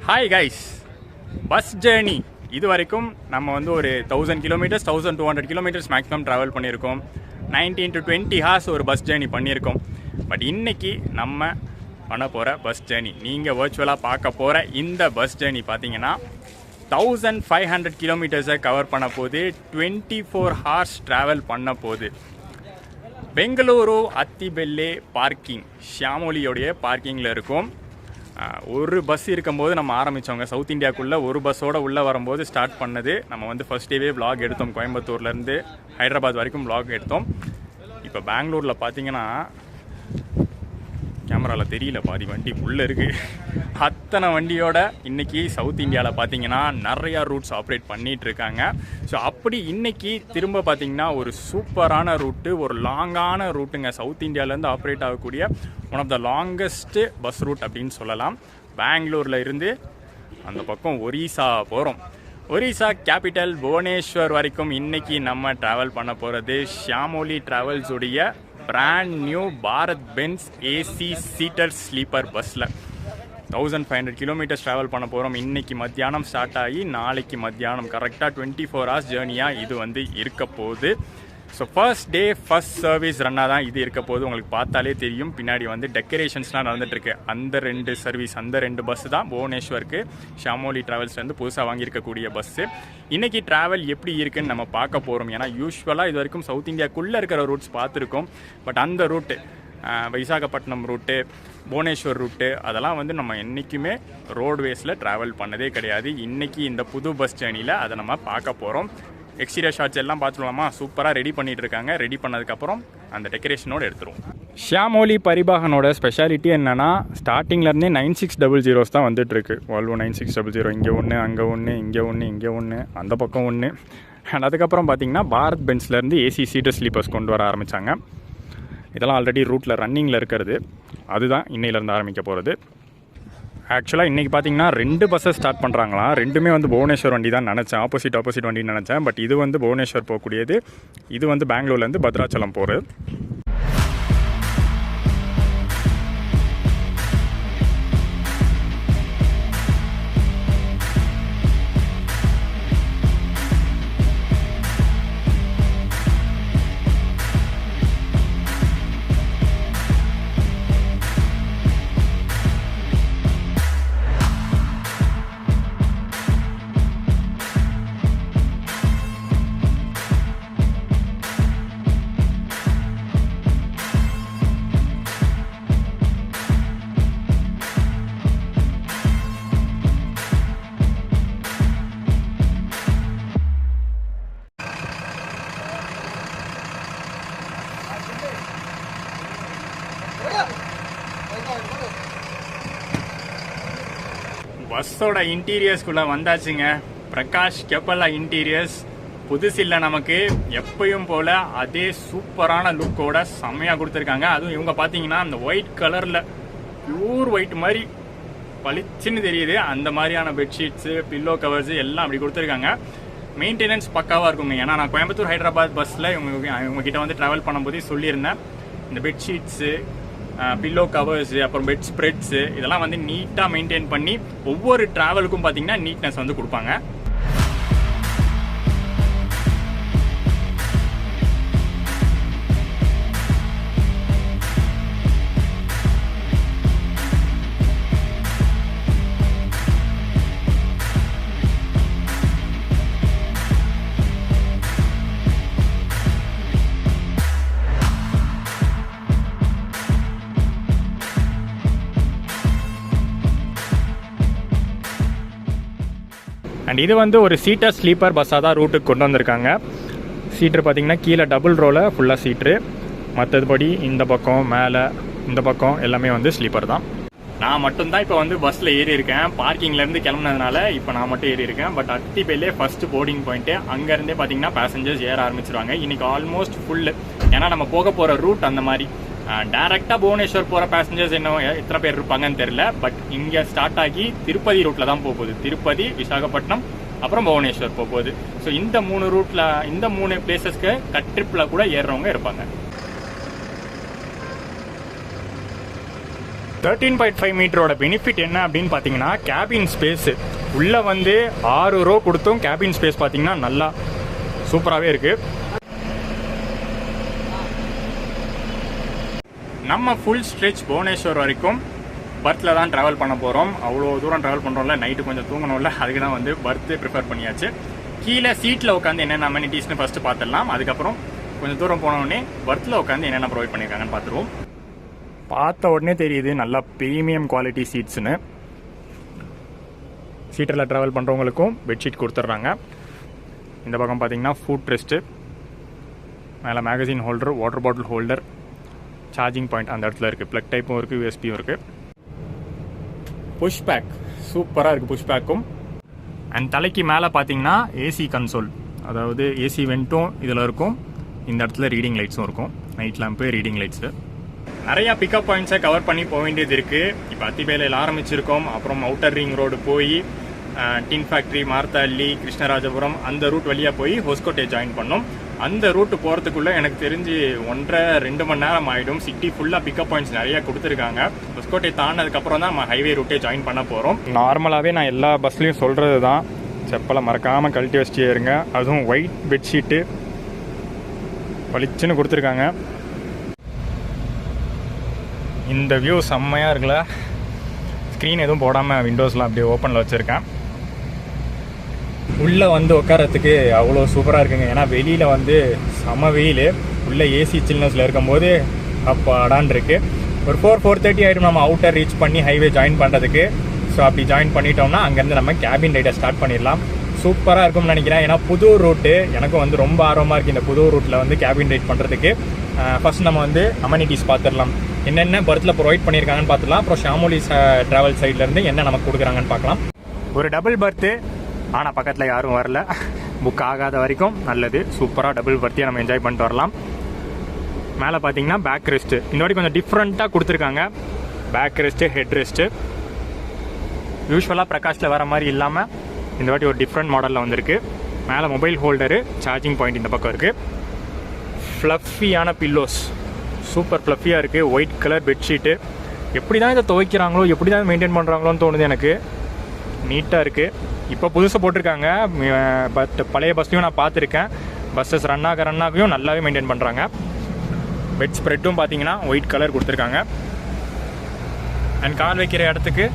Hi guys, bus journey இது வரைக்கும் நம்ம வந்து ஒரு 1000 கிலோமீட்டர்ஸ் 1200 கிலோமீட்டர்ஸ் மேக்ஸிமம் ட்ராவல் பண்ணியிருக்கோம். 19 to 20 ஹார்ஸ் ஒரு பஸ் ஜேர்னி பண்ணியிருக்கோம். பட் இன்னைக்கு நம்ம பண்ண போகிற பஸ் ஜேர்னி, நீங்கள் வர்ச்சுவலாக பார்க்க போகிற இந்த பஸ் ஜேர்னி பார்த்தீங்கன்னா 1500 கிலோமீட்டர்ஸை கவர் பண்ண போது 24 ஹார்ஸ் ட்ராவல் பண்ண போகுது. பெங்களூரு அத்திபெல்லே பார்க்கிங், ஷியாமோலியோடைய பார்க்கிங்கில் இருக்கும். ஒரு பஸ் இருக்கும்போது நம்ம ஆரம்பித்தவங்க. சவுத் இந்தியாவுக்குள்ளே ஒரு பஸ்ஸோடு உள்ளே வரும்போது ஸ்டார்ட் பண்ணது. நம்ம வந்து ஃபஸ்ட் டேவே விளாக் எடுத்தோம். கோயம்புத்தூர்லேருந்து ஹைதராபாத் வரைக்கும் விளாக் எடுத்தோம். இப்போ பெங்களூரில் பார்த்தீங்கன்னா கேமராவில் தெரியல, பாதி வண்டி உள்ளே இருக்குது. அத்தனை வண்டியோட இன்றைக்கி சவுத் இந்தியாவில் பார்த்தீங்கன்னா நிறையா ரூட்ஸ் ஆப்ரேட் பண்ணிகிட்ருக்காங்க. ஸோ அப்படி இன்றைக்கி திரும்ப பார்த்திங்கன்னா ஒரு சூப்பரான ரூட்டு, ஒரு லாங்கான ரூட்டுங்க. சவுத் இந்தியாவிலேருந்து ஆப்ரேட் ஆகக்கூடிய one of the longest bus route அப்படின்னு சொல்லலாம். பெங்களூரில் இருந்து அந்த பக்கம் ஒரிசா போகிறோம். ஒரிசா கேபிட்டல் புவனேஸ்வர் வரைக்கும் இன்றைக்கி நம்ம ட்ராவல் பண்ண போகிறது ஷியாமோலி ட்ராவல்ஸுடைய brand new Bharat Benz AC seater sleeper பஸ்ஸில் 1500 கிலோமீட்டர்ஸ் ட்ராவல் பண்ண போகிறோம். இன்றைக்கி மத்தியானம் ஸ்டார்ட் ஆகி நாளைக்கு மத்தியானம் கரெக்டாக 24 ஹார்ஸ் ஜேர்னியாக இது வந்து இருக்க போகுது. So first day first service ரன்னாக தான் இது இருக்க போகுது. உங்களுக்கு பார்த்தாலே தெரியும், பின்னாடி வந்து டெக்கரேஷன்ஸ்லாம் நடந்துகிட்ருக்கு. அந்த 2 சர்வீஸ், அந்த 2 பஸ்ஸு தான் புவனேஸ்வருக்கு ஷியாமோலி ட்ராவல்ஸ்லேருந்து புதுசாக வாங்கியிருக்கக்கூடிய பஸ்ஸு. இன்றைக்கி ட்ராவல் எப்படி இருக்குன்னு நம்ம பார்க்க போகிறோம். ஏன்னா யூஸ்வலாக இது வரைக்கும் சவுத் இந்தியாவுக்குள்ளே இருக்கிற ரூட்ஸ் பார்த்துருக்கோம். பட் அந்த route Visakhapatnam route, Bhubaneswar route, அதெல்லாம் வந்து நம்ம என்றைக்குமே ரோட்வேஸில் ட்ராவல் பண்ணதே கிடையாது. இன்றைக்கி இந்த புது பஸ் ஜேர்னியில் அதை நம்ம பார்க்க போகிறோம். எக்ஸ்டீரியர் ஷாட்ஸ் எல்லாம் பார்த்துக்கலாமா? சூப்பராக ரெடி பண்ணிகிட்டு இருக்காங்க. ரெடி பண்ணதுக்கப்புறம் அந்த டெக்கரேஷனோடு எடுத்துருவோம். ஷியாமோலி பரிபாகனோட ஸ்பெஷாலிட்டி என்னென்னா, ஸ்டார்டிங்லேருந்தே 9600 தான் வந்துட்டுருக்கு. வால்வோ 9600, இங்கே ஒன்று, அங்கே ஒன்று, இங்கே ஒன்று, இங்கே ஒன்று, அந்த பக்கம் ஒன்று. அண்ட் அதுக்கப்புறம் பார்த்திங்கன்னா பாரத் பென்ஸ்லேருந்து ஏசி சீட்டர் ஸ்லீப்பர்ஸ் கொண்டு வர ஆரம்பித்தாங்க. இதெல்லாம் ஆல்ரெடி ரூட்டில் ரன்னிங்கில் இருக்கிறது. அதுதான் இன்னையிலேருந்து ஆரம்பிக்க போகிறது. ஆக்சுவலாக இன்றைக்கி பார்த்தீங்கன்னா 2 பஸ்ஸஸ் ஸ்டார்ட் பண்ணுறாங்களாம். 2மே வந்து புவனேஸ்வர் வண்டி தான் நினச்சேன், ஆப்போசிட் வண்டின்னு நினச்சேன். பட் இது வந்து புவனேஸ்வர் போகக்கூடியது, இது வந்து பெங்களூர்லேருந்து பத்ராச்சலம் போகிறது. பஸ்ஸோட இன்டீரியர்ஸ்குள்ளே வந்தாச்சுங்க. பிரகாஷ் கெப்பலா இன்டீரியர்ஸ் புதுசு இல்லை நமக்கு, எப்பயும் போல் அதே சூப்பரான லுக்கோட செம்மையாக கொடுத்துருக்காங்க. அதுவும் இவங்க பார்த்தீங்கன்னா அந்த ஒயிட் கலரில் பியூர் ஒயிட் மாதிரி பளிச்சுன்னு தெரியுது. அந்த மாதிரியான பெட்ஷீட்ஸு, பில்லோ கவர்ஸு எல்லாம் அப்படி கொடுத்துருக்காங்க. மெயின்டெனன்ஸ் பக்காவாக இருக்குங்க. ஏன்னா நான் கோயம்புத்தூர் ஹைதராபாத் பஸ்ஸில் இவங்ககிட்ட வந்து ட்ராவல் பண்ணும்போதே சொல்லியிருந்தேன், இந்த பெட்ஷீட்ஸு, பில்லோ கவர்ஸு, அப்புறம் பெட் ஸ்ப்ரெட்ஸு, இதெல்லாம் வந்து நீட்டாக மெயின்டைன் பண்ணி ஒவ்வொரு ட்ராவலுக்கும் பார்த்தீங்கன்னா நீட்னஸ் வந்து கொடுப்பாங்க. அண்ட் இது வந்து ஒரு சீட்டர் ஸ்லீப்பர் பஸ்ஸாக தான் ரூட்டுக்கு கொண்டு வந்திருக்காங்க. சீட்டர் பார்த்திங்கன்னா கீழே டபுள் ரோவில் ஃபுல்லாக சீட்ரு, மற்றபடி இந்த பக்கம் மேலே இந்த பக்கம் எல்லாமே வந்து ஸ்லீப்பர் தான். நான் மட்டும்தான் இப்போ வந்து பஸ்ஸில் ஏறி இருக்கேன். பார்க்கிங்லேருந்து கிளம்புனதுனால இப்போ நான் மட்டும் ஏறி இருக்கேன். பட் அத்திபெல்லே ஃபஸ்ட்டு போர்டிங் பாயிண்ட்டு, அங்கேருந்தே பார்த்தீங்கன்னா பேசஞ்சர்ஸ் ஏற ஆரம்பிச்சிருவாங்க. இன்றைக்கி ஆல்மோஸ்ட் ஃபுல்லு. ஏன்னா நம்ம போக போகிற ரூட் அந்த மாதிரி. டைரெக்டாக புவனேஸ்வர் போகிற பேசஞ்சர்ஸ் என்ன எத்தனை பேர் இருப்பாங்கன்னு தெரில. பட் இங்கே ஸ்டார்ட் ஆகி திருப்பதி ரூட்டில் தான் போகுது. திருப்பதி, விசாகப்பட்டினம், அப்புறம் புவனேஸ்வர் போகுது. ஸோ இந்த 3 ரூட்டில், இந்த 3 பிளேசஸ்க்கு கட் ட்ரிப்பில் கூட ஏறுறவங்க இருப்பாங்க. 13.5 மீட்டரோட பெனிஃபிட் என்ன அப்படின்னு பார்த்தீங்கன்னா கேபின் ஸ்பேஸு உள்ளே வந்து 6 ரோ கொடுத்தும் கேபின் ஸ்பேஸ் பார்த்தீங்கன்னா நல்லா சூப்பராகவே இருக்குது. நம்ம ஃபுல் ஸ்ட்ரெச் புவனேஸ்வர் வரைக்கும் பர்த்தில் தான் ட்ராவல் பண்ண போகிறோம். அவ்வளோ தூரம் ட்ராவல் பண்ணுறோம்ல, நைட்டு கொஞ்சம் தூங்கணும்ல, அதுக்கு தான் வந்து பர்த்து ப்ரிஃபர் பண்ணியாச்சு. கீழே சீட்டில் உட்காந்து என்னென்ன அமெனிட்டிஸ்னு ஃபஸ்ட்டு பார்த்துடலாம். அதுக்கப்புறம் கொஞ்சம் தூரம் போனோடனே பர்த்தில் உட்காந்து என்னென்ன ப்ரொவைட் பண்ணியிருக்காங்கன்னு பார்த்துருவோம். பார்த்த உடனே தெரியுது நல்லா ப்ரீமியம் குவாலிட்டி சீட்ஸ்னு. சீட்டில் ட்ராவல் பண்ணுறவங்களுக்கும் பெட்ஷீட் கொடுத்துட்றாங்க. இந்த பக்கம் பார்த்தீங்கன்னா ஃபுட் ரெஸ்ட்டு, மேலே magazine holder, water bottle holder, charging point அந்த இடத்துல இருக்குது. ப்ளக் டைப்பும் இருக்குது, யூஎஸ்பியும் இருக்குது. புஷ் பேக் சூப்பராக இருக்குது புஷ் பேக்கும். அண்ட் தலைக்கு மேலே பார்த்தீங்கன்னா ஏசி கன்சோல், அதாவது ஏசி வெண்ட்டும் இதில் இருக்கும். இந்த இடத்துல ரீடிங் லைட்ஸும் இருக்கும், நைட் லேம்ப்பு, ரீடிங் லைட்ஸு. நிறையா பிக்கப் பாயிண்ட்ஸை கவர் பண்ணி போக வேண்டியது இருக்குது. இப்போ அத்திபேலையில் ஆரம்பிச்சிருக்கோம், அப்புறம் அவுட்டர் ரிங் ரோடு போய் டின் ஃபேக்ட்ரி, மார்த்தாள்ளி, கிருஷ்ணராஜபுரம் அந்த ரூட் வழியாக போய் ஹொஸ்கோட்டை ஜாயின் பண்ணோம். அந்த ரூட்டு போகிறதுக்குள்ளே எனக்கு தெரிஞ்சு 1.5-2 மணி நேரம் ஆகிடும். சிட்டி ஃபுல்லாக பிக்கப் பாயிண்ட்ஸ் நிறையா கொடுத்துருக்காங்க. ஹொஸ்கோட்டை தாண்டினதுக்கப்புறம் தான் நம்ம ஹைவே ரூட்டே ஜாயின் பண்ண போகிறோம். நார்மலாகவே நான் எல்லா பஸ்லேயும் சொல்கிறது தான், செப்பலை மறக்காமல் கழட்டி வச்சுட்டே இருங்க. அதுவும் ஒயிட் பெட்ஷீட்டு பளிச்சுன்னு கொடுத்துருக்காங்க. இந்த வியூ செம்மையாக இருக்குல்ல. ஸ்க்ரீன் எதுவும் போடாமல் விண்டோஸ்லாம் அப்படியே ஓப்பனில் வச்சுருக்கேன். உள்ளே வந்து உட்காரத்துக்கு அவ்வளோ சூப்பராக இருக்குங்க. ஏன்னா வெளியில் வந்து செம வெயில், உள்ளே ஏசி சில்னஸில் இருக்கும்போது அப்போ அடான் இருக்குது. ஒரு 4-4:30 ஆகிடும் நம்ம அவுட்டர் ரீச் பண்ணி ஹைவே ஜாயின் பண்ணுறதுக்கு. ஸோ அப்படி ஜாயின் பண்ணிட்டோம்னா அங்கேருந்து நம்ம கேபின் ரைடை ஸ்டார்ட் பண்ணிடலாம். சூப்பராக இருக்கும்னு நினைக்கிறேன். ஏன்னா புது ரூட்டு எனக்கும் வந்து ரொம்ப ஆர்வமாக இருக்குது இந்த புது ரூட்டில் வந்து கேபின் ரைட் பண்ணுறதுக்கு. ஃபஸ்ட் நம்ம வந்து அமெனிட்டிஸ் பார்த்துடலாம், என்னென்ன பர்த்தில் ப்ரொவைட் பண்ணியிருக்காங்கன்னு பார்த்துலாம். அப்புறம் ஷாமோலி ட்ராவல் சைட்லேருந்து என்ன நமக்கு கொடுக்குறாங்கன்னு பார்க்கலாம். ஒரு டபுள் பர்த்து, ஆனால் பக்கத்தில் யாரும் வரல, புக் ஆகாத வரைக்கும் நல்லது. சூப்பராக டபுள் பர்த்தியை நம்ம என்ஜாய் பண்ணிட்டு வரலாம். மேலே பார்த்தீங்கன்னா பேக் ரெஸ்ட்டு இந்த வாட்டி கொஞ்சம் டிஃப்ரெண்ட்டாக கொடுத்துருக்காங்க. பேக் ரெஸ்ட்டு, ஹெட் ரெஸ்ட்டு யூஸ்வலாக பிரகாஷில் வர மாதிரி இல்லாமல் இந்த வாட்டி ஒரு டிஃப்ரெண்ட் மாடலில் வந்திருக்கு. மேலே மொபைல் ஹோல்டரு, சார்ஜிங் பாயிண்ட் இந்த பக்கம் இருக்குது. ஃப்ளஃபியான பில்லோஸ், சூப்பர் ஃப்ளஃபியாக இருக்குது. White colour bedsheet. எப்படி தான் இதை துவைக்கிறாங்களோ, எப்படி தான் மெயின்டைன் பண்ணுறாங்களோன்னு தோணுது எனக்கு. நீட்டாக இருக்குது. இப்போ புதுசாக போட்டிருக்காங்க, பட் பழைய பஸ்லையும் நான் பார்த்துருக்கேன். பஸ்ஸஸ் ரன் ஆகையும் நல்லாவே மெயின்டைன் பண்ணுறாங்க. பெட் ஸ்ப்ரெட்டும் பார்த்தீங்கன்னா ஒயிட் கலர் கொடுத்துருக்காங்க. அண்ட் கால் வைக்கிற இடத்துக்கு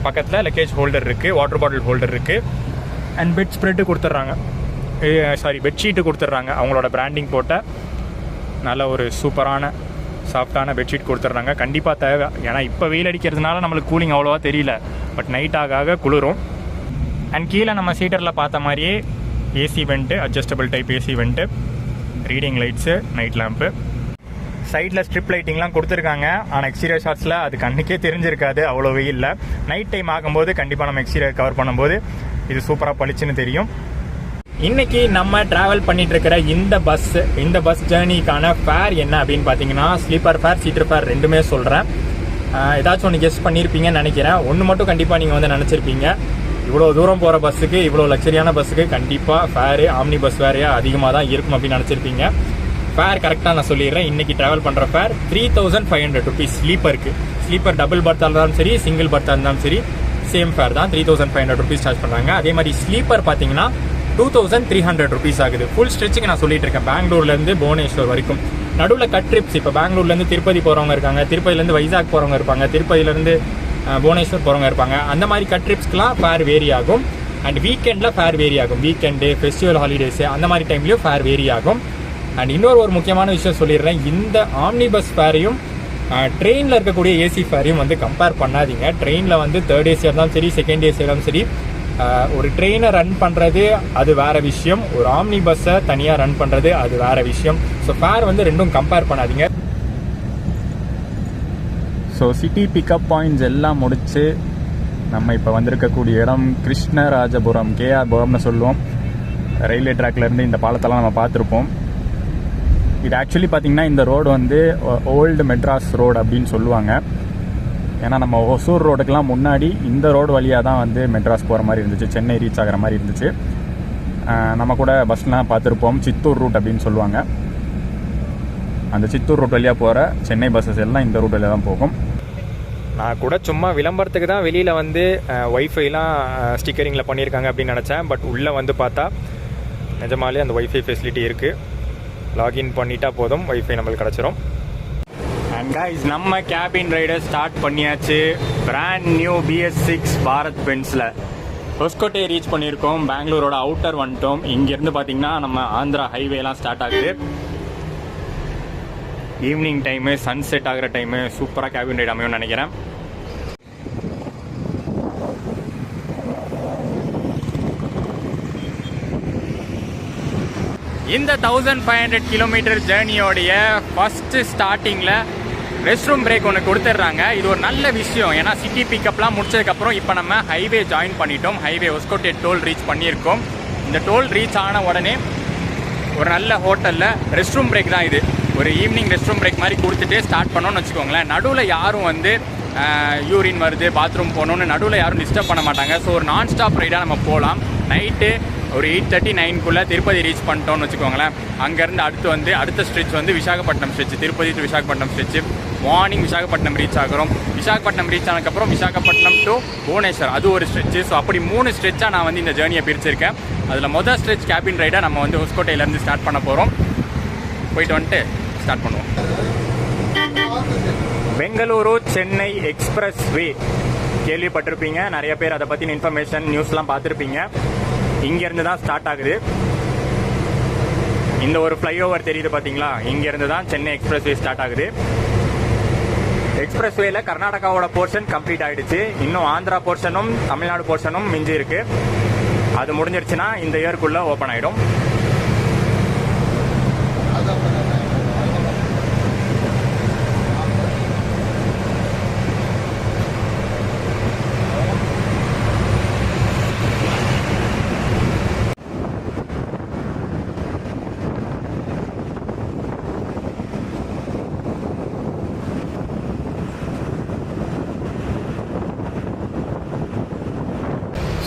பக்கத்தில் லக்கேஜ் ஹோல்டர் இருக்குது, வாட்டர் பாட்டில் ஹோல்டர் இருக்குது. அண்ட் பெட் ஸ்ப்ரெட்டு கொடுத்துட்றாங்க, பெட்ஷீட்டு கொடுத்துட்றாங்க. அவங்களோட பிராண்டிங் போட்ட நல்ல ஒரு சூப்பரான சாஃப்டான பெட்ஷீட் கொடுத்துட்றாங்க. கண்டிப்பாக தேவை, ஏன்னா இப்போ வெயில் அடிக்கிறதுனால நம்மளுக்கு கூலிங் அவ்வளோவா தெரியல, பட் நைட் ஆக குளிரும். அண்ட் கீழே நம்ம சீட்டரில் பார்த்த மாதிரியே AC vent, adjustable type AC vent, reading lights, night lamp, சைடில் ஸ்ட்ரிப் லைட்டிங்லாம் கொடுத்துருக்காங்க. ஆனால் எக்ஸ்டீரியர் ஷாட்ஸில் அது கண்ணுக்கே தெரிஞ்சிருக்காது அவ்வளோ வெயிலில். நைட் டைம் ஆகும்போது கண்டிப்பாக நம்ம எக்ஸ்டீரியர் கவர் பண்ணும்போது இது சூப்பராக பளிச்சுன்னு தெரியும். இன்றைக்கி நம்ம ட்ராவல் பண்ணிகிட்டு இருக்கிற இந்த பஸ் ஜேர்னிக்கான ஃபேர் என்ன அப்படின்னு பார்த்தீங்கன்னா, ஸ்லீப்பர் ஃபேர், சீட்டர் ஃபேர் ரெண்டுமே சொல்கிறேன். ஏதாச்சும் ஒன்று கெஸ் பண்ணியிருப்பீங்கன்னு நினைக்கிறேன். ஒன்று மட்டும் கண்டிப்பாக நீங்கள் வந்து நினச்சிருப்பீங்க, இவ்வளோ தூரம் போகிற பஸ்ஸுக்கு, இவ்வளோ லக்ஸரியான பஸ்ஸுக்கு கண்டிப்பாக ஃபேரு ஆம்னி பஸ் ஃபேரே அதிகமாக தான் இருக்கும் அப்படின்னு நினச்சிருப்பீங்க. ஃபேர் கரெக்டாக நான் சொல்லிடுறேன். இன்றைக்கி ட்ராவல் பண்ணுற ஃபேர் 3500 rupees ஸ்லீப்பருக்கு. ஸ்லீப்பர் டபுள் பர்த்தாக இருந்தாலும் சரி, சிங்கிள் பர்த்தாக இருந்தாலும் சரி, சேம் ஃபேர் தான், 3500 rupees சார்ஜ் பண்ணுறாங்க. அதே மாதிரி ஸ்லீப்பர் பார்த்தீங்கன்னா 2300 rupees ஆகுது. ஃபுல் ஸ்ட்ரெச்சுக்கு நான் சொல்லிட்டு இருக்கேன், பெங்களூர்லேருந்து புவனேஸ்வர் வரைக்கும். நடுவில் கட் ட்ரிப்ஸ், இப்போ பெங்களூர்லேருந்து திருப்பதி போகிறவங்க இருக்காங்க, திருப்பதியிலேருந்து வைசாக் போகிறவங்க இருப்பாங்க, திருப்பதியிலேருந்து புவனேஸ்வர் போகிறவங்க இருப்பாங்க. அந்த மாதிரி கட் ட்ரிப்ஸ்க்குலாம் ஃபேர் வேரி ஆகும். அண்ட் வீக்கெண்டில் ஃபேர் வேரி ஆகும், வீக்கெண்டு, ஃபெஸ்டிவல் ஹாலிடேஸு அந்த மாதிரி டைம்லேயும் ஃபேர் வேரி ஆகும். அண்ட் இன்னொரு முக்கியமான விஷயம் சொல்லிடுறேன், இந்த ஆம்னி பஸ் ஃபேரையும் ட்ரெயினில் இருக்கக்கூடிய ஏசி ஃபேரையும் வந்து கம்பேர் பண்ணாதீங்க. ட்ரெயினில் வந்து தேர்ட் ஏசியாக இருந்தாலும் சரி, செகண்ட் ஏசியாக இருந்தாலும் சரி, ஒரு ட்ரெயினை ரன் பண்ணுறது அது வேறு விஷயம், ஒரு ஆம்னி பஸ்ஸை தனியாக ரன் பண்ணுறது அது வேறு விஷயம். ஸோ ஃபேர் வந்து ரெண்டும் கம்பேர் பண்ணாதீங்க. ஸோ சிட்டி பிக்கப் பாயிண்ட்ஸ் எல்லாம் முடித்து நம்ம இப்போ வந்திருக்கக்கூடிய இடம் கிருஷ்ணராஜபுரம், கேஆர் புரம்னு சொல்லுவோம். ரயில்வே ட்ராக்லேருந்து இந்த பாலத்தெல்லாம் நம்ம பார்த்துருப்போம். இது ஆக்சுவலி பார்த்திங்கன்னா இந்த ரோடு வந்து ஓல்டு மெட்ராஸ் ரோடு அப்படின்னு சொல்லுவாங்க. ஏன்னா நம்ம ஒசூர் ரோடுக்கெலாம் முன்னாடி இந்த ரோடு வழியாக தான் வந்து மெட்ராஸ் போகிற மாதிரி இருந்துச்சு, சென்னை ரீச் ஆகிற மாதிரி இருந்துச்சு. நம்ம கூட பஸ்லாம் பார்த்துருப்போம், சித்தூர் ரூட் அப்படின்னு சொல்லுவாங்க. அந்த சித்தூர் ரூட் வழியாக போகிற சென்னை பஸ்ஸஸ் எல்லாம் இந்த ரூட் வழியாக தான் போகும். நான் கூட சும்மா விளம்பரத்துக்கு தான் வெளியில் வந்து ஒய்ஃபைலாம் ஸ்டிக்கரிங்கில் பண்ணியிருக்காங்க அப்படின்னு நினச்சேன். பட் உள்ளே வந்து பார்த்தா நிஜமாலே அந்த ஒய்ஃபை ஃபெசிலிட்டி இருக்குது. லாகின் பண்ணிட்டா போதும், ஒய்ஃபை நம்மளுக்கு கிடச்சிரும். அண்ட் கைஸ், நம்ம கேபின் ரைடர் ஸ்டார்ட் பண்ணியாச்சு. பிராண்ட் நியூ BS6 பாரத் பென்ஸில் ஹொஸ்கோட்டே ரீச் பண்ணியிருக்கோம். பெங்களூரோட அவுட்டர் வந்துட்டோம். இங்கேருந்து பார்த்தீங்கன்னா நம்ம ஆந்திரா ஹைவேலாம் ஸ்டார்ட் ஆகுது. ஈவினிங் டைமு, சன்செட் ஆகிற டைமு சூப்பராக கேபின் ரைடு அமையும்னு நினைக்கிறேன். இந்த 1500 கிலோமீட்டர் ஜேர்னியோடைய ஃபஸ்ட்டு ஸ்டார்டிங்கில் ரெஸ்ட் ரூம் பிரேக் ஒன்று கொடுத்துட்றாங்க. இது ஒரு நல்ல விஷயம். ஏன்னா சிட்டி பிக்கப்லாம் முடிச்சதுக்கப்புறம் இப்போ நம்ம ஹைவே ஜாயின் பண்ணிட்டோம். ஹைவே ஹொஸ்கோட்டே டோல் ரீச் பண்ணியிருக்கோம். இந்த டோல் ரீச் ஆன உடனே ஒரு நல்ல ஹோட்டலில் ரெஸ்ட் ரூம் பிரேக் தான் இது. ஒரு ஈவினிங் ரெஸ்ட் ரூம் பிரேக் மாதிரி கொடுத்துட்டு ஸ்டார்ட் பண்ணோன்னு வச்சுக்கோங்களேன். நடுவில் யாரும் வந்து யூரின் வருது, பாத்ரூம் போகணுன்னு நடுவில் யாரும் டிஸ்டர்ப் பண்ண மாட்டாங்க. ஸோ ஒரு நான் ஸ்டாப் ரைடாக நம்ம போகலாம். நைட்டு ஒரு 8:30 9 திருப்பதி ரீச் பண்ணிட்டோம்னு வச்சுக்கோங்களேன். அங்கேருந்து அடுத்த ஸ்ட்ரெச் வந்து Visakhapatnam stretch, Tirupati to Visakhapatnam stretch. Morning Visakhapatnam reach ஆகிறோம். விசாகப்பட்டினம் ரீச் ஆனதுக்கப்புறம் விசாகப்பட்டினம் டு புவனேஸ்வர், அது ஒரு ஸ்ட்ரெச்சு. ஸோ அப்படி 3 ஸ்ட்ரெச்சாக நான் வந்து இந்த ஜேர்னியை பிரிச்சிருக்கேன். அதில் மொதல் ஸ்ட்ரெச் கேபின் ரைடாக நம்ம வந்து ஹொஸ்கோட்டையிலேருந்து ஸ்டார்ட் பண்ண போகிறோம். போயிட்டு வந்துட்டு ஸ்டார்ட் பண்ணுவோம். பெங்களூரு சென்னை எக்ஸ்பிரஸ் வே கேள்விப்பட்டிருப்பீங்க நிறைய பேர். அதை பற்றின இன்ஃபர்மேஷன் நியூஸ்லாம் பார்த்துருப்பீங்க. இங்கேருந்து தான் ஸ்டார்ட் ஆகுது. இந்த ஒரு ஃப்ளைஓவர் தெரியுது பார்த்தீங்களா, இங்கேருந்து தான் சென்னை எக்ஸ்பிரஸ் வே ஸ்டார்ட் ஆகுது. எக்ஸ்பிரஸ் வேல கர்நாடகாவோட போர்ஷன் கம்ப்ளீட் ஆகிடுச்சு. இன்னும் ஆந்திரா போர்ஷனும் தமிழ்நாடு போர்ஷனும் மிஞ்சி இருக்கு. அது முடிஞ்சிருச்சுன்னா இந்த இயர்க்குள்ளே ஓப்பன் ஆகிடும்.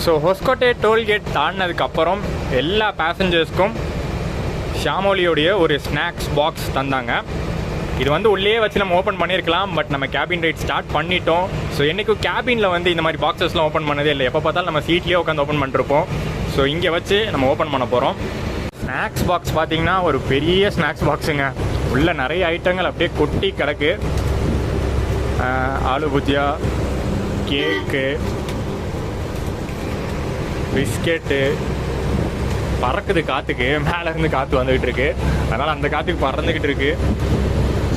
ஸோ ஹொஸ்கோட்டே டோல்கேட் தாண்டினதுக்கப்புறம் எல்லா பேசஞ்சர்ஸ்க்கும் ஷாமோலியோடைய ஒரு ஸ்நாக்ஸ் பாக்ஸ் தந்தாங்க. இது வந்து உள்ளே வச்சு நம்ம ஓப்பன் பண்ணியிருக்கலாம். பட் நம்ம கேபின் ரைட் ஸ்டார்ட் பண்ணிட்டோம். ஸோ என்றைக்கும் கேபினில் வந்து இந்த மாதிரி பாக்ஸஸ்லாம் ஓப்பன் பண்ணதே இல்லை. எப்போ பார்த்தாலும் நம்ம சீட்லேயே உட்காந்து ஓப்பன் பண்ணிருப்போம். ஸோ இங்கே வச்சு நம்ம ஓப்பன் பண்ண போகிறோம். ஸ்நாக்ஸ் பாக்ஸ் பார்த்தீங்கன்னா ஒரு பெரிய ஸ்நாக்ஸ் பாக்ஸுங்க. உள்ள நிறைய ஐட்டங்கள் அப்படியே கொட்டி கிடக்கு. ஆலு புஜியா, கேக்கு, பிஸ்கெட்டு, பறக்குது காற்றுக்கு. மேலேருந்து காற்று வந்துக்கிட்டு இருக்கு, அதனால் அந்த காற்றுக்கு பறந்துக்கிட்டு இருக்கு.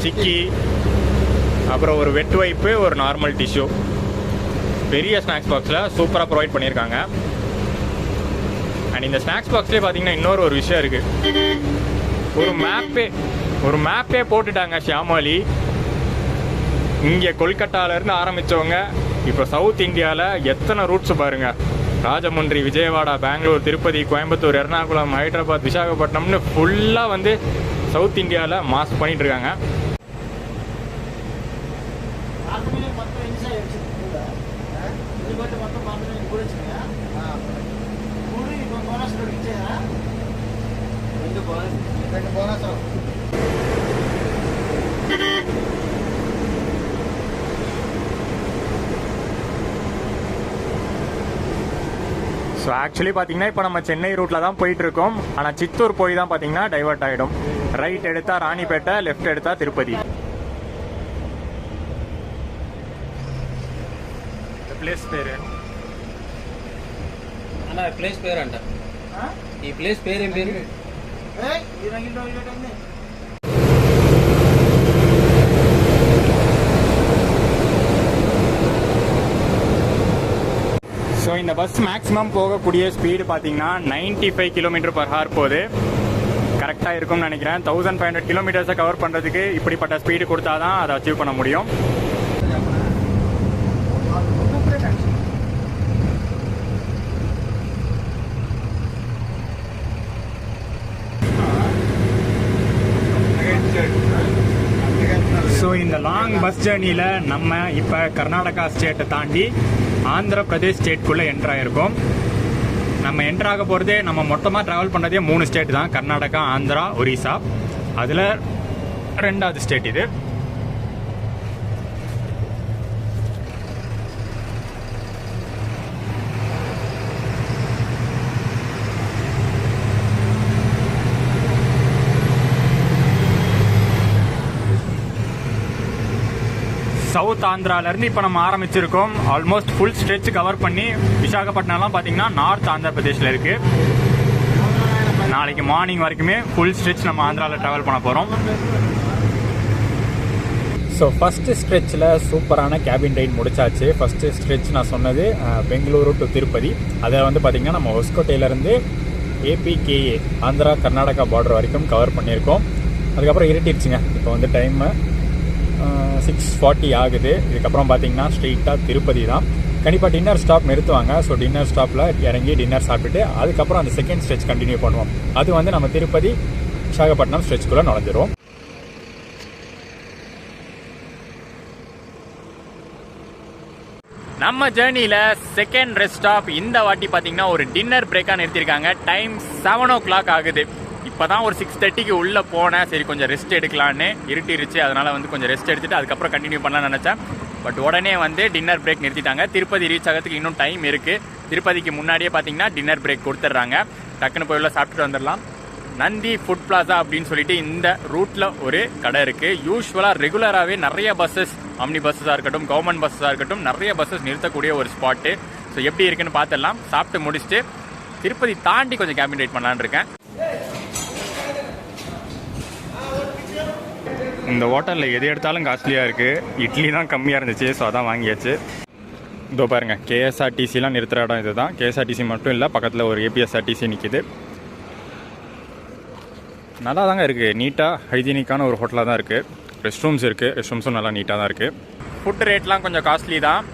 சிக்கி, அப்புறம் ஒரு வெட் வைப்பு, ஒரு நார்மல் டிஷ்யூ. பெரிய ஸ்நாக்ஸ் பாக்ஸில் சூப்பராக ப்ரொவைட் பண்ணியிருக்காங்க. அண்ட் இந்த ஸ்நாக்ஸ் பாக்ஸ்லேயே பார்த்தீங்கன்னா இன்னொரு ஒரு விஷயம் இருக்குது. ஒரு மேப்பே போட்டுட்டாங்க ஷியாமாலி. இங்கே கொல்கட்டாவிலேருந்து ஆரம்பித்தவங்க இப்போ சவுத் இந்தியாவில் எத்தனை ரூட்ஸ் பாருங்கள். ராஜமுந்திரி, விஜயவாடா, பெங்களூர், திருப்பதி, கோயம்புத்தூர், எர்ணாகுளம், ஹைதராபாத், விசாகப்பட்டினம்னு ஃபுல்லாக வந்து சவுத் இந்தியாவில் மாஸ் பண்ணிட்டு இருக்காங்க. ஸோ ஆக்சுவலி பார்த்தீங்கன்னா இப்போ நம்ம சென்னை ரூட்டில் தான் போயிட்டுருக்கோம். ஆனால் சித்தூர் போய் தான் பார்த்தீங்கன்னா டைவர்ட் ஆகிடும். ரைட் எடுத்தால் ராணிப்பேட்டை, லெஃப்ட் எடுத்தால் திருப்பதி. ప్లేస్ పేరు అన్న ప్లేస్ పేరు అంట ఈ ప్లేస్ పేరు ఏం పేరు ஸோ இந்த பஸ் மேக்ஸிமம் போகக்கூடிய ஸ்பீடு பார்த்தீங்கன்னா 95 km/h போகுது. கரெக்டாக இருக்கும்னு நினைக்கிறேன். 1500 கிலோமீட்டர்ஸை கவர் பண்ணுறதுக்கு இப்படிப்பட்ட ஸ்பீடு கொடுத்தா தான் அதை அச்சீவ் பண்ண முடியும். ஸோ இந்த லாங் பஸ் ஜேர்னியில் நம்ம இப்போ கர்நாடகா ஸ்டேட்டை தாண்டி ஆந்திர பிரதேஷ் ஸ்டேட்குள்ளே என்ட்ரு ஆகிருக்கோம். நம்ம என்ட்ரு ஆக போகிறதே, நம்ம மொத்தமாக ட்ராவல் பண்ணுறதே 3 ஸ்டேட் தான், கர்நாடகா, ஆந்திரா, ஒரிசா. அதில் 2வது ஸ்டேட் இது. சவுத் ஆந்திராவிலேருந்து இப்போ நம்ம ஆரம்பிச்சிருக்கோம். ஆல்மோஸ்ட் ஃபுல் ஸ்ட்ரெச் கவர் பண்ணி விசாகப்பட்டினம்லாம் பார்த்தீங்கன்னா நார்த் ஆந்திர பிரதேஷில் இருக்குது. நாளைக்கு மார்னிங் வரைக்குமே ஃபுல் ஸ்ட்ரெச் நம்ம ஆந்திராவில் ட்ராவல் பண்ண போகிறோம். ஸோ ஃபஸ்ட்டு ஸ்ட்ரெச்சில் சூப்பரான கேபின் ரைட் முடிச்சாச்சு. ஃபஸ்ட்டு ஸ்ட்ரெச் நான் சொன்னது பெங்களூரு டு திருப்பதி. அதை வந்து பார்த்திங்கன்னா நம்ம ஹொஸ்கோட்டையிலேருந்து APKA ஆந்திரா கர்நாடகா பார்டர் வரைக்கும் கவர் பண்ணியிருக்கோம். அதுக்கப்புறம் இருட்டிடுச்சுங்க. இப்போ வந்து டைமு 6:40 ஆகுது. இதுக்கப்புறம் பார்த்திங்கன்னா ஸ்ட்ரெயிட்டாக திருப்பதி தான். கண்டிப்பாக டின்னர் ஸ்டாப் நிறுத்துவாங்க. ஸோ டின்னர் ஸ்டாப்பில் இறங்கி டின்னர் சாப்பிட்டுட்டு அதுக்கப்புறம் அந்த செகண்ட் ஸ்ட்ரெச் கண்டினியூ பண்ணுவோம். அது வந்து நம்ம திருப்பதி விசாகப்பட்டினம் ஸ்ட்ரெச்சுக்குள்ளே நுழைஞ்சிரும். நம்ம ஜேர்னியில் செகண்ட் ரெஸ்ட் ஸ்டாப் இந்த வாட்டி பார்த்தீங்கன்னா ஒரு டின்னர் பிரேக்காக நிறுத்தியிருக்காங்க. டைம் 7 o'clock ஆகுது. இப்போ தான் ஒரு 6:30க்கு உள்ளே போனேன். சரி கொஞ்சம் ரெஸ்ட் எடுக்கலான்னு, இருட்டிருச்சு. அதனால் வந்து கொஞ்சம் ரெஸ்ட் எடுத்துகிட்டு அதுக்கப்புறம் கண்டினியூ பண்ணலாம்னு நினச்சேன். பட் உடனே வந்து டின்னர் பிரேக் நிறுத்திட்டாங்க. திருப்பதி ரீச் ஆகிறதுக்கு இன்னும் டைம் இருக்குது. திருப்பதிக்கு முன்னாடியே பார்த்தீங்கன்னா டின்னர் பிரேக் கொடுத்துட்றாங்க. டக்குன்னு போய் உள்ள சாப்பிட்டுட்டு வந்துடலாம். நந்தி ஃபுட் பிளாசா அப்படின்னு சொல்லிட்டு இந்த ரூட்டில் ஒரு கடை இருக்குது. யூஸ்வலாக ரெகுலராகவே நிறைய பஸ்ஸஸ், அம்னி பஸ்ஸஸாக இருக்கட்டும், கவர்மெண்ட் பஸ்ஸாக இருக்கட்டும், நிறைய பஸ்ஸஸ் நிறுத்தக்கூடிய ஒரு ஸ்பாட்டு. ஸோ எப்படி இருக்குன்னு பார்த்துடலாம். சாப்பிட்டு முடிச்சுட்டு திருப்பதி தாண்டி கொஞ்சம் கேபின் ரைட் பண்ணலான்னு இருக்கேன். இந்த ஹோட்டலில் எது எடுத்தாலும் காஸ்ட்லியாக இருக்குது. இட்லி தான் கம்மியாக இருந்துச்சு. ஸோ அதான் வாங்கியாச்சு. இதோ பாருங்கள், KSRTCலாம் நிறுத்துகிற இடம் இது தான். KSRTC மட்டும் இல்லை, பக்கத்தில் ஒரு APSRTC நிற்கிது. நல்லா தாங்க இருக்குது. நீட்டாக ஹைஜீனிக்கான ஒரு ஹோட்டலாக தான் இருக்குது. ரெஸ்ட் ரூம்ஸ் இருக்குது. ரெஸ்ட் ரூம்ஸும் நல்லா நீட்டாக தான் இருக்குது. ஃபுட் ரேட்லாம் கொஞ்சம் காஸ்ட்லி தான்.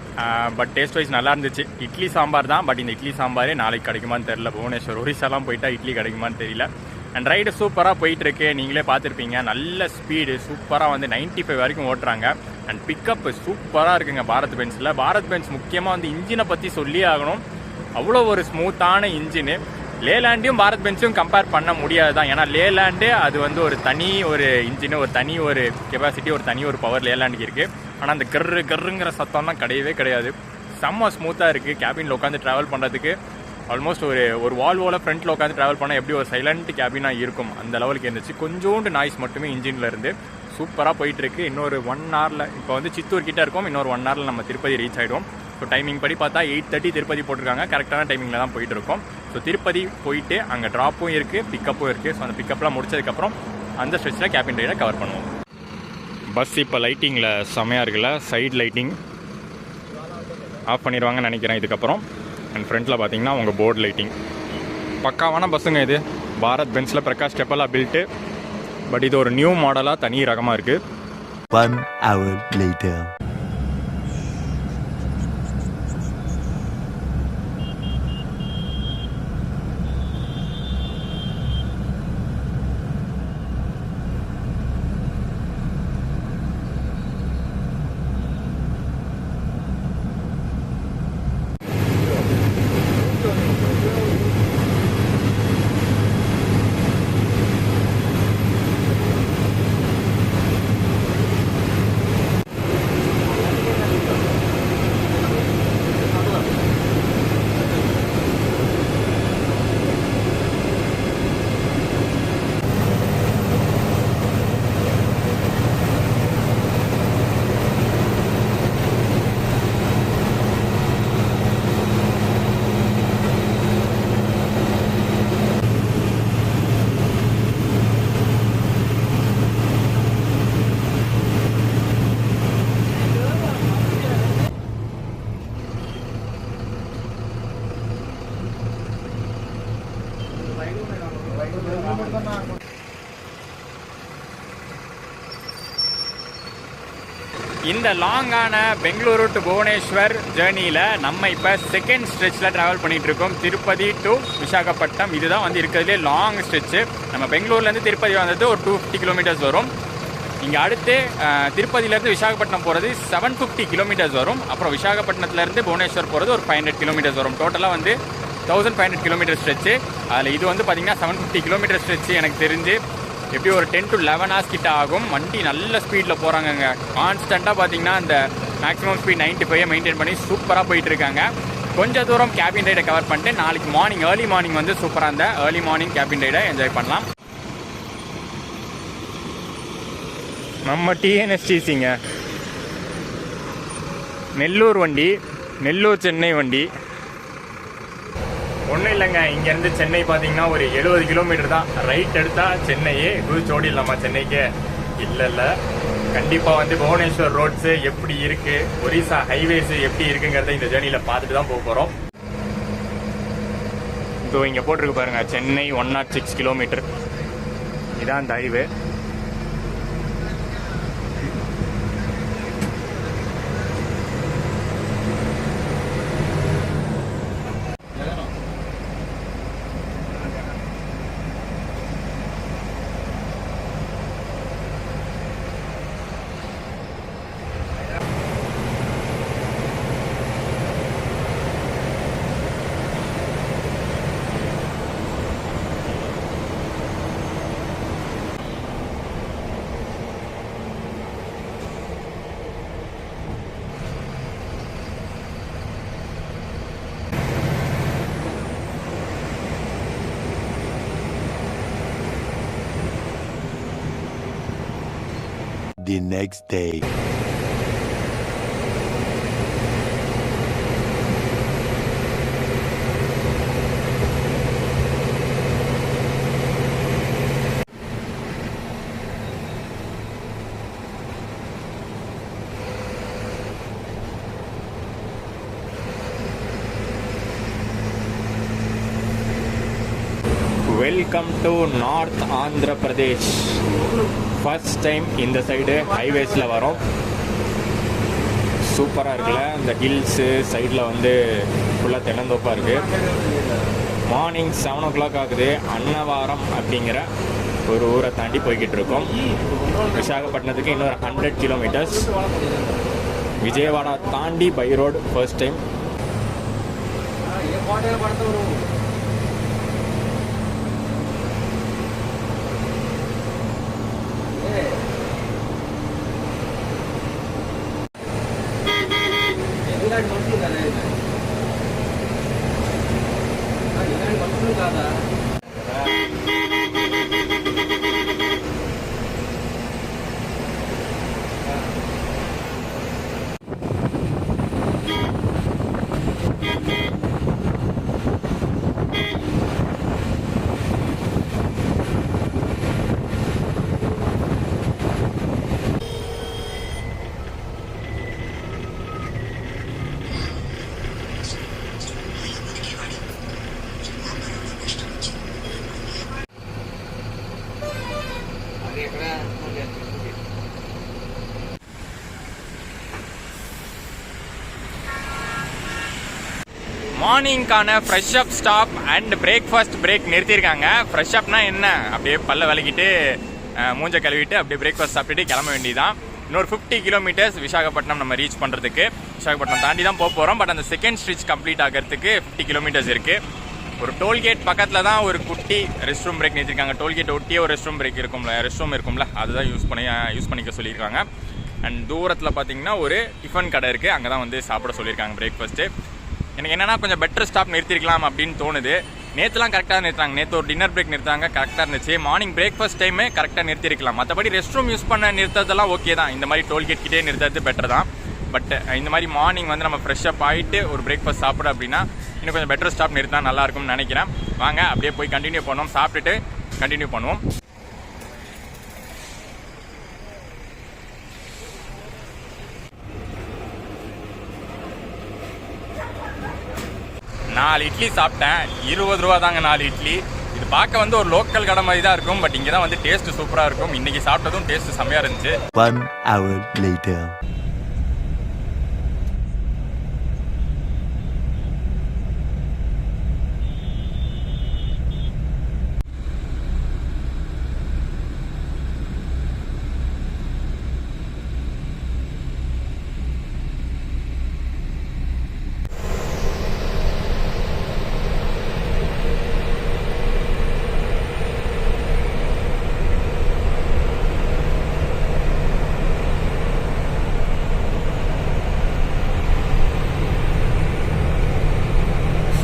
பட் டேஸ்ட் வைஸ் நல்லா இருந்துச்சு. இட்லி சாம்பார் தான். பட் இந்த இட்லி சாம்பாரே நாளைக்கு கிடைக்குமான்னு தெரியல. புவனேஸ்வர் ஒரிசாலாம் போயிட்டா இட்லி கிடைக்குமான்னு தெரியல. அண்ட் ரைடு சூப்பராக போயிட்டுருக்கு. நீங்களே பார்த்துருப்பீங்க. நல்ல ஸ்பீடு சூப்பராக வந்து 95 வரைக்கும் ஓட்டுறாங்க. அண்ட் பிக்கப் சூப்பராக இருக்குங்க பாரத் பென்ஸில். பாரத் பென்ஸ் முக்கியமாக வந்து இன்ஜினை பற்றி சொல்லியே ஆகணும். அவ்வளோ ஒரு ஸ்மூத்தான இன்ஜினு. லேலாண்டையும் பாரத் பென்ஸையும் கம்பேர் பண்ண முடியாது தான். ஏன்னா லேலாண்டு அது வந்து ஒரு தனி ஒரு இன்ஜினு, ஒரு தனி ஒரு கெப்பாசிட்டி, ஒரு தனி ஒரு பவர் லேலாண்டுக்கு இருக்குது. ஆனால் அந்த கருங்கிற சத்தம்லாம் கிடையவே கிடையாது. செம்ம ஸ்மூத்தாக இருக்குது. கேபினில் உட்காந்து ட்ராவல் பண்ணுறதுக்கு ஆல்மோஸ்ட் ஒரு வால்வோவில் ஃப்ரண்ட்டில் உட்காந்து ட்ராவல் பண்ணால் எப்படி ஒரு சைலண்ட் கேபினாக இருக்கும் அந்த லெவலுக்கு இருந்துச்சு. கொஞ்சோண்டு நாய்ஸ் மட்டுமே இன்ஜினில் இருந்து சூப்பராக போயிட்டுருக்கு. இன்னொரு 1 hourல இப்போ வந்து சித்தூர் கிட்டே இருக்கோம். இன்னொரு 1 hourல நம்ம திருப்பதி ரீச் ஆகிடுவோம். ஸோ டைமிங் படி பார்த்தா 8:30 திருப்பதி போட்டிருக்காங்க. கரெக்டான டைமிங்கில் தான் போயிட்டு இருக்கோம். ஸோ திருப்பதி போயிட்டு அங்கே ட்ராப்பும் இருக்குது, பிக்கப்பும் இருக்குது. ஸோ அந்த பிக்கப்லாம் முடிச்சதுக்கப்புறம் அந்த ஸ்ட்ரெச்சில் கேபின் ரைடை கவர் பண்ணுவோம். பஸ் இப்போ லைட்டிங்கில் செமையாக இருக்குல்ல. சைட் லைட்டிங் ஆஃப் பண்ணிடுவாங்கன்னு நினைக்கிறேன் இதுக்கப்புறம். அண்ட் ஃப்ரண்ட்டில் பார்த்தீங்கன்னா உங்கள் போர்டு லைட்டிங் பக்காவான பஸ்ஸுங்க இது. Bharat pencil Prakash டெப்பலா built. But இது ஒரு நியூ மாடலாக தனி ரகமாக இருக்குது. 1 hour later. இந்த லாங்கான பெங்களூரு டு புவனேஸ்வர் ஜேர்னியில் நம்ம இப்போ செகண்ட் ஸ்ட்ரெச்சில் ட்ராவல் பண்ணிகிட்டு இருக்கோம். திருப்பதி டு விசாகப்பட்டினம். இதுதான் வந்து இருக்கிறதுலே லாங் ஸ்ட்ரெச்சு. நம்ம பெங்களூர்லேருந்து திருப்பதி வந்தது ஒரு 250 கிலோமீட்டர்ஸ் வரும். இங்கே அடுத்து திருப்பதியிலேருந்து விசாகப்பட்டினம் போகிறது 750 கிலோமீட்டர்ஸ் வரும். அப்புறம் விசாகப்பட்டினத்துலேருந்து புவனேஸ்வர் போகிறது ஒரு 500 கிலோமீட்டர்ஸ் வரும். டோட்டலாக வந்து 1500 கிலோமீட்டர் ஸ்ட்ரெச்சு. அதில் இது வந்து பார்த்திங்கன்னா 750 கிலோமீட்டர் ஸ்ட்ரெச்சு. எனக்கு தெரிஞ்சு எப்படி ஒரு 10 to 11 hours கிட்ட ஆகும். வண்டி நல்ல ஸ்பீடில் போகிறாங்கங்க. கான்ஸ்டண்ட்டாக பார்த்தீங்கன்னா அந்த மேக்ஸிமம் ஸ்பீட் 95 மெயின்டைன் பண்ணி சூப்பராக போயிட்டுருக்காங்க. கொஞ்சம் தூரம் கேபின் ரைடை கவர் பண்ணிட்டு நாளைக்கு மார்னிங் ஏர்லி மார்னிங் வந்து சூப்பராக அந்த ஏர்லி மார்னிங் கேபின் ரைடை என்ஜாய் பண்ணலாம். நம்ம TNSTCங்க நெல்லூர் வண்டி, நெல்லூர் சென்னை வண்டி. ஒன்றும் இல்லைங்க, இங்கேருந்து சென்னை பார்த்தீங்கன்னா ஒரு 70 கிலோமீட்டர் தான். ரைட் எடுத்தால் சென்னையே குதிச்சு ஓடிடலாமா சென்னைக்கு? இல்லை, கண்டிப்பாக வந்து புவனேஸ்வர் ரோட்ஸு எப்படி இருக்குது, ஒரிசா ஹைவேஸு எப்படி இருக்குங்கிறத இந்த ஜேர்னியில் பார்த்துட்டு தான் போக போகிறோம். ஸோ இங்கே போட்டிருக்கு பாருங்கள், சென்னை 106 கிலோமீட்டர். இதான் அந்த highway. The next day. Welcome to north Andhra Pradesh. First time இந்த சைடு ஹைவேஸில் வரோம். சூப்பராக இருக்குல்ல, இந்த ஹில்ஸு சைடில் வந்து ஃபுல்லாக தென்னந்தோப்பாக இருக்குது. மார்னிங் 7 o'clock ஆகுது. அன்னவாரம் அப்படிங்கிற ஒரு ஊரை தாண்டி போய்கிட்டு இருக்கோம். விசாகப்பட்டினத்துக்கு இன்னொரு 100 கிலோமீட்டர்ஸ். விஜயவாடா தாண்டி பை ரோடு ஃபர்ஸ்ட் டைம். மார்னிங்கான fresh up stop and breakfast break நிறுத்தியிருக்காங்க. ஃப்ரெஷ் அப்னா என்ன, அப்படியே பல்ல விளக்கிட்டு மூஞ்ச கழுவிட்டு அப்படியே பிரேக்ஃபாஸ்ட் சாப்பிட்டுட்டு கிளம்ப வேண்டியதான். இன்னொரு 50 கிலோமீட்டர்ஸ் விசாகப்பட்டினம் நம்ம ரீச் பண்ணுறதுக்கு. விசாகப்பட்டினம் தாண்டி தான் போக போகிறோம். பட் அந்த செகண்ட் ஸ்ட்ரிச் கம்ப்ளீட் ஆகிறதுக்கு 50 கிலோமீட்டர்ஸ் இருக்குது. ஒரு டோல்கேட் பக்கத்தில் தான் ஒரு குட்டி ரெஸ்ட் ரூம் பிரேக் நிறுத்திருக்காங்க. டோல்கேட் ஒட்டியே ஒரு ரெஸ்ட் ரூம் இருக்கும்ல, அதுதான் யூஸ் பண்ணிக்க சொல்லியிருக்காங்க. அண்ட் தூரத்தில் பார்த்தீங்கன்னா ஒரு டிஃபன் கடை இருக்குது, அங்கே தான் வந்து சாப்பிட சொல்லியிருக்காங்க பிரேக்ஃபாஸ்ட்டு. எனக்கு என்னென்னா கொஞ்சம் பெட்டர் ஸ்டாப் நிறுத்திருக்கலாம் அப்படின்னு தோணுது. நேற்றுலாம் கரெக்டாக நிறுத்தாங்க. நேற்று ஒரு டின்னர் பிரேக் நிறுத்தாங்க, கரெக்டாக இருந்துச்சு. மார்னிங் பிரேக்ஃபாஸ்ட் டைமே கரெக்டாக நிறுத்திருக்கலாம். மற்றபடி ரெஸ்ட் ரூம் யூஸ் பண்ண நிறுத்ததெல்லாம் ஓகே தான். இந்த மாதிரி டோல்கேட் கிட்டே நிறுத்துறது பெட்டர் தான். பட் இந்த மாதிரி மார்னிங் வந்து நம்ம ஃப்ரெஷ்ஷப் ஆகிட்டு ஒரு பிரேக்ஃபாஸ்ட் சாப்பிட அப்படின்னா இன்னும் கொஞ்சம் பெட்டர் ஸ்டாப் நிறுத்தினா நல்லாயிருக்கும்னு நினைக்கிறேன். வாங்க அப்படியே போய் கண்டினியூ பண்ணுவோம். சாப்பிட்டுட்டு கண்டினியூ பண்ணுவோம். நாலு இட்லி சாப்பிட்டேன். 20 ரூபா தாங்க 4 இட்லி. இது பார்க்க வந்து ஒரு லோக்கல் கடை மாதிரி தான் இருக்கும். பட் இங்கே தான் வந்து டேஸ்ட் சூப்பராக இருக்கும். இன்னைக்கு சாப்பிட்டதும் டேஸ்ட் செம்மையாக இருந்துச்சு. 1 hour later.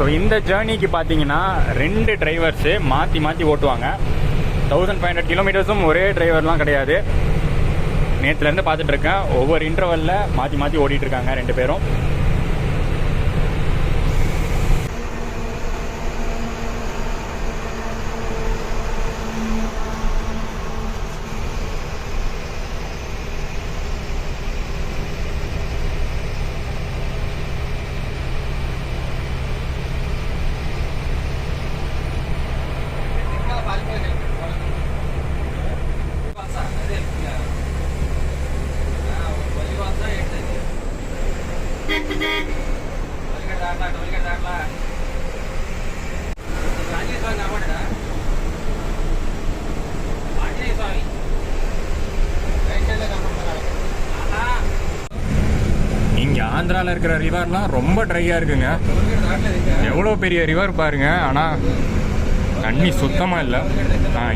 ஸோ இந்த ஜேர்னிக்கு பார்த்தீங்கன்னா 2 டிரைவர்ஸு மாற்றி மாற்றி ஓட்டுவாங்க. 1500 கிலோமீட்டர்ஸும் ஒரே டிரைவர்லாம் கிடையாது. நேற்றுலேருந்து பார்த்துட்டு இருக்கேன். ஒவ்வொரு இன்டர்வலில் மாற்றி மாற்றி ஓடிட்டு இருக்காங்க 2 பேரும். இங்கே ஆந்திராவில் இருக்கிற ரிவர்லாம் ரொம்ப ட்ரையாக இருக்குங்க. எவ்வளோ பெரிய ரிவர் பாருங்க. ஆனால் தண்ணி சுத்தமாக இல்லை.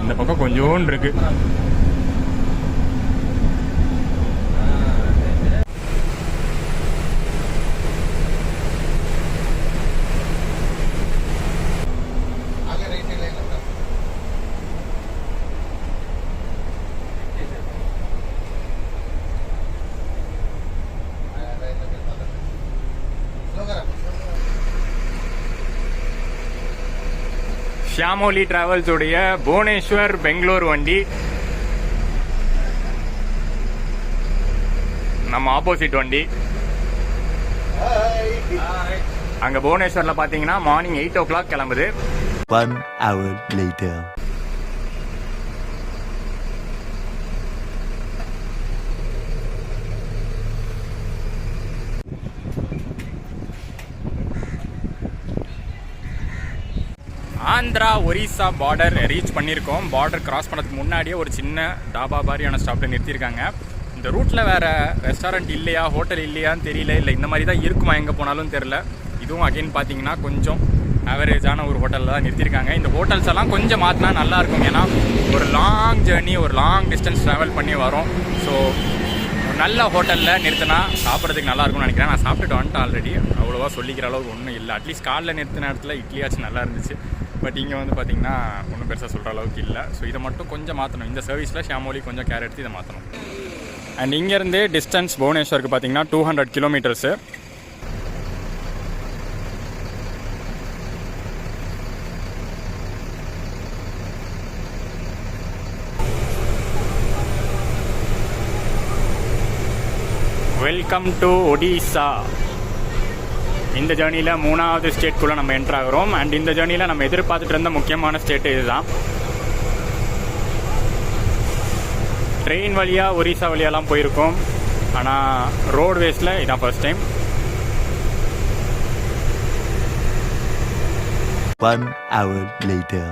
இந்த பக்கம் கொஞ்சோண்டு இருக்கு. ஷியாமோலி டிராவல்ஸ் உடைய புவனேஸ்வர் பெங்களூர் வண்டி நம்ம ஆப்போசிட் வண்டி. அங்க புவனேஸ்வர்ல பாத்தீங்கன்னா மார்னிங் 8 o'clock கிளம்புது. 1 hour later. Andhra Orissa border reach பண்ணியிருக்கோம். பார்டர் கிராஸ் பண்ணதுக்கு முன்னாடியே ஒரு சின்ன டாபா மாதிரியான ஸ்டாப்பில் நிறுத்தியிருக்காங்க. இந்த ரூட்டில் வேறு ரெஸ்டாரண்ட் இல்லையா, ஹோட்டல் இல்லையான்னு தெரியல. இல்லை இந்த மாதிரி தான் இருக்குமா எங்கே போனாலும் தெரில. இதுவும் அகைன் பார்த்தீங்கன்னா கொஞ்சம் ஆவரேஜான ஒரு ஹோட்டலில் தான் நிறுத்தியிருக்காங்க. இந்த ஹோட்டல்ஸ் எல்லாம் கொஞ்சம் மாற்றினா நல்லாயிருக்கும். ஏன்னா ஒரு லாங் ஜேர்னி, ஒரு லாங் டிஸ்டன்ஸ் ட்ராவல் பண்ணி வரோம். ஸோ நல்ல ஹோட்டலில் நிறுத்தினா சாப்பிட்றதுக்கு நல்லாயிருக்கும்னு நினைக்கிறேன். நான் சாப்பிட்டுட்டு வந்துட்டேன் ஆல்ரெடி. அவ்வளோவா சொல்லிக்கிற அளவுக்கு ஒன்றும் இல்லை. அட்லீஸ்ட் காலைல நிறுத்தின இடத்துல இட்லியாச்சும் நல்லா இருந்துச்சு. பட் இங்கே வந்து பார்த்திங்கன்னா ஒன்றும் பெருசாக சொல்கிற அளவுக்கு இல்லை. ஸோ இதை மட்டும் கொஞ்சம் மாற்றணும். இந்த சர்வீஸில் ஷியாமோலி கொஞ்சம் கேர் எடுத்து இதை மாற்றணும். அண்ட் இங்கேருந்து டிஸ்டன்ஸ் புவனேஸ்வருக்கு பார்த்திங்கன்னா 200 kilometers. Welcome to Odisha. இந்த ஜேர்னியில் 3வது ஸ்டேட்குள்ளே நம்ம என்ட்ரு ஆகிறோம். அண்ட் இந்த ஜேர்னியில் நம்ம எதிர்பார்த்துட்டு இருந்த முக்கியமான ஸ்டேட்டு இதுதான். ட்ரெயின் வழியாக ஒரிசா வழியாலாம் போயிருக்கோம். ஆனால் ரோட்வேஸில் இதான் ஃபர்ஸ்ட் டைம். 1 hour later.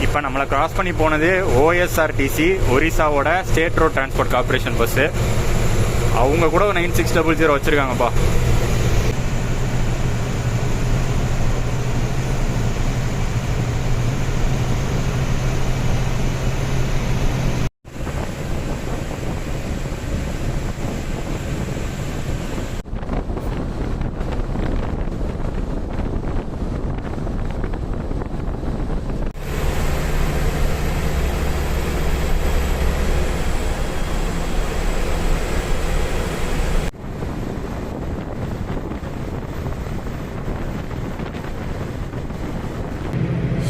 இப்போ நம்மளை கிராஸ் பண்ணி போனது OSRTC, ஒரிசாவோட state road transport corporation bus. அவங்க கூட 9600 வச்சுருக்காங்கப்பா.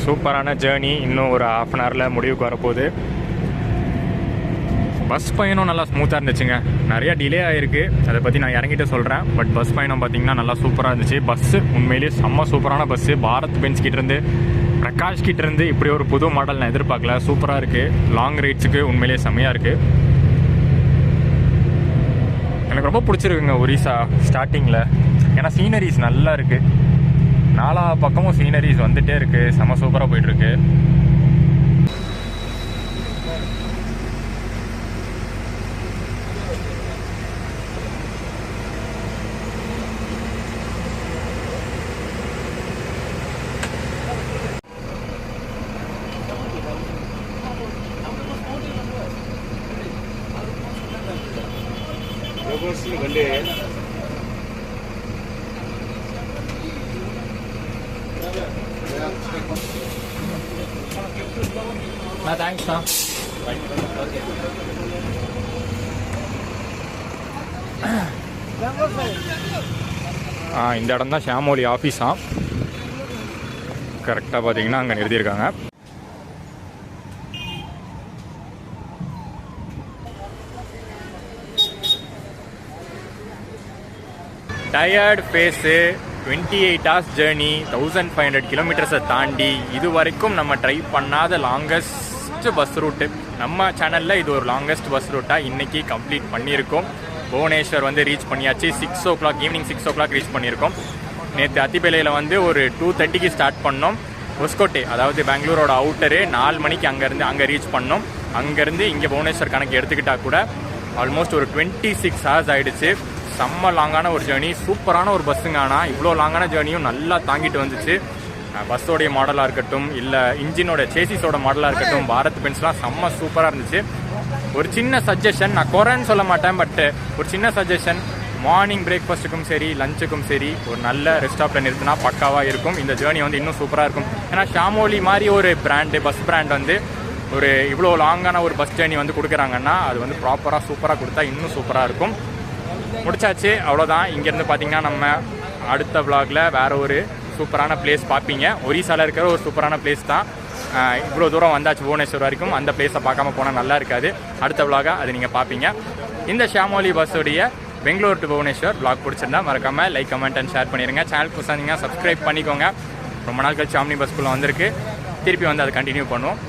சூப்பரான ஜேர்னி. இன்னும் ஒரு 1/2 an hourல முடிவுக்கு வரப்போகுது. பஸ் பயணம் நல்லா ஸ்மூத்தாக இருந்துச்சுங்க. நிறையா டிலே ஆகிருக்கு, அதை பற்றி நான் இறங்கிட்டு சொல்கிறேன். பட் பஸ் பயணம் பார்த்திங்கன்னா நல்லா சூப்பராக இருந்துச்சு. பஸ்ஸு உண்மையிலேயே செம்ம சூப்பரான பஸ்ஸு. பாரத் பென்ஸ் கிட்டேருந்து, பிரகாஷ் கிட்டேருந்து இப்படி ஒரு புது மாடல் நான் எதிர்பார்க்கல. சூப்பராக இருக்குது. லாங் ரைட்ஸுக்கு உண்மையிலேயே செம்மையாக இருக்குது. எனக்கு ரொம்ப பிடிச்சிருக்குங்க ஒரிசா ஸ்டார்டிங்கில். ஏன்னா சீனரிஸ் நல்லா இருக்குது. 4 பக்கமும் சீனரிஸ் வந்துகிட்டே இருக்குது. செம்ம சூப்பராக போயிட்டுருக்கு. தேங்க்ஸ்ண்ணா. இந்த இடம் தான் ஷாமோலி ஆஃபீஸா. கரெக்டாக பார்த்தீங்கன்னா அங்கே நிறுத்தியிருக்காங்க. டயர்டு ஃபேஸு, 28 hours ஜேர்னி, 1500 கிலோமீட்டர்ஸை தாண்டி இது வரைக்கும் நம்ம ட்ரை பண்ணாத லாங்கஸ்ட் பஸ் ரூட்டு. நம்ம சேனலில் இது ஒரு லாங்கஸ்ட் பஸ் ரூட்டாக இன்றைக்கி கம்ப்ளீட் பண்ணியிருக்கோம். புவனேஸ்வர் வந்து ரீச் பண்ணியாச்சு. 6 o'clock, ஈவினிங் 6 o'clock ரீச் பண்ணியிருக்கோம். நேற்று அத்திப்பேலையில் வந்து ஒரு 2:30க்கு ஸ்டார்ட் பண்ணோம். ஒஸ்கோட்டே, அதாவது பெங்களூரோட அவுட்டரு, 4 மணிக்கு அங்கே ரீச் பண்ணோம். அங்கேருந்து இங்கே புவனேஸ்வர் கணக்கு எடுத்துக்கிட்டால் கூட ஆல்மோஸ்ட் ஒரு 26 hours ஆகிடுச்சு. செம்ம லாங்கான ஒரு ஜேர்னி, சூப்பரான ஒரு பஸ்ஸுங்க. ஆனால் இவ்வளோ லாங்கான ஜேர்னியும் நல்லா தாங்கிட்டு வந்துச்சு. பஸ்ஸோடைய மாடலாக இருக்கட்டும், இல்லை இன்ஜினோட சேசிஸோட மாடலாக இருக்கட்டும், பாரத் பென்ஸ்லாம் செம்ம சூப்பராக இருந்துச்சு. ஒரு சின்ன சஜஷன், நான் குறைன்னு சொல்ல மாட்டேன், பட் ஒரு சின்ன சஜஷன், மார்னிங் பிரேக்ஃபாஸ்ட்டுக்கும் சரி லஞ்சுக்கும் சரி ஒரு நல்ல ரெஸ்டாப்பில் நிறுத்தினா பக்காவாக இருக்கும். இந்த ஜேர்னி வந்து இன்னும் சூப்பராக இருக்கும். ஏன்னா ஷாமோலி மாதிரி ஒரு பிராண்டு, பஸ் பிராண்ட் வந்து ஒரு இவ்வளோ லாங்கான ஒரு பஸ் ஜேர்னி வந்து கொடுக்குறாங்கன்னா அது வந்து ப்ராப்பராக சூப்பராக கொடுத்தா இன்னும் சூப்பராக இருக்கும். முடிச்சாச்சு, அவ்வளோதான். இங்கேருந்து பார்த்தீங்கன்னா நம்ம அடுத்த விளாகில் வேறு ஒரு சூப்பரான பிளேஸ் பார்ப்பீங்க. ஒரிசாவில் இருக்கிற ஒரு சூப்பரான பிளேஸ் தான். இவ்வளோ தூரம் வந்தாச்சு புவனேஸ்வர் வரைக்கும், அந்த பிளேஸை பார்க்காம போனால் நல்லா இருக்காது. அடுத்த விளாகாக அது நீங்கள் பார்ப்பீங்க. இந்த ஷாமோலி பஸ்ஸோடைய பெங்களூர் டு புவனேஸ்வர் விளாக் பிடிச்சிருந்தா மறக்காமல் லைக், கமெண்ட் அண்ட் ஷேர் பண்ணிடுங்க. சேனலுக்கு புதுசாக சப்ஸ்கிரைப் பண்ணிக்கோங்க. ரொம்ப நாள் கழிச்சு ஆம்னி பஸ்க்குள்ளே வந்திருக்கு, திருப்பி வந்து அதை கண்டினியூ பண்ணுவோம்.